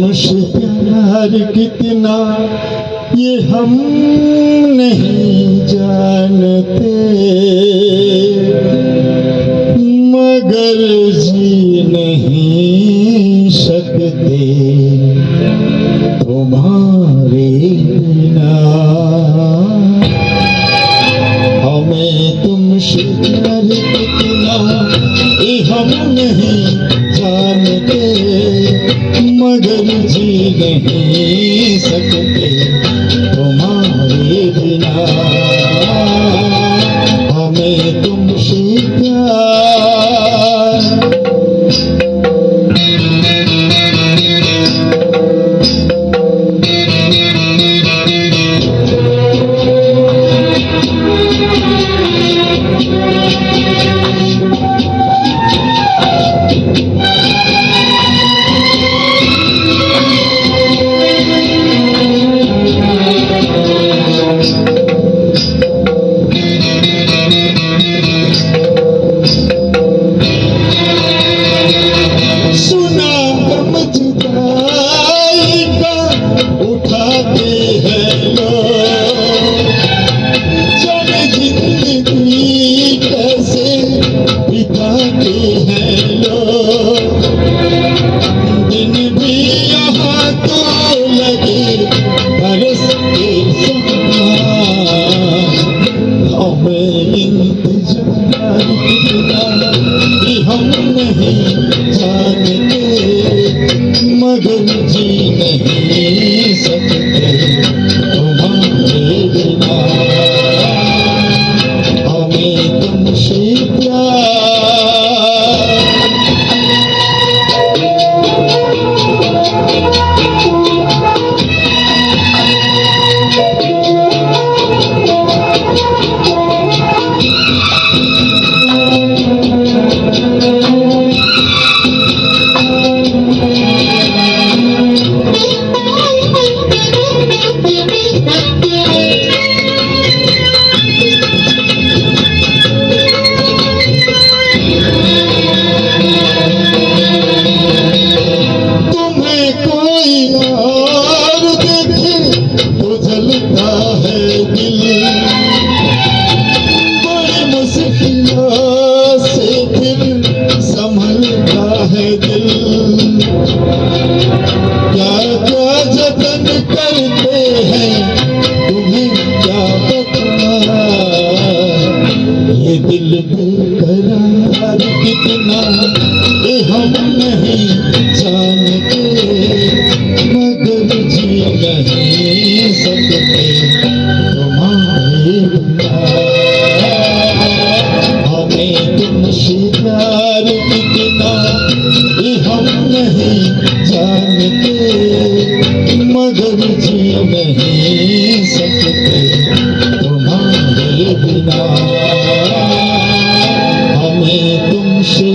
तुमसे प्यार कितना ये हम नहीं जानते, मगर जी नहीं सकते तुम्हारे बिना। हमें तुमसे प्यार कितना ये हम नहीं जानते, मगर जी नहीं सकते तुम्हारे बिना। हमें तुमसे प्यार। हम नहीं जानते, मगर जी नहीं सकते तुम्हारे बिना। हमें तुमसे प्यार। दिल बेकरार कितना ये हम नहीं जानते, मगर जी नहीं सकते तुम्हारे बिना। हमें तुमसे प्यार कितना ये हम नहीं जानते, मगर जी नहीं सकते तुम्हारे बिना। हमें तुमसे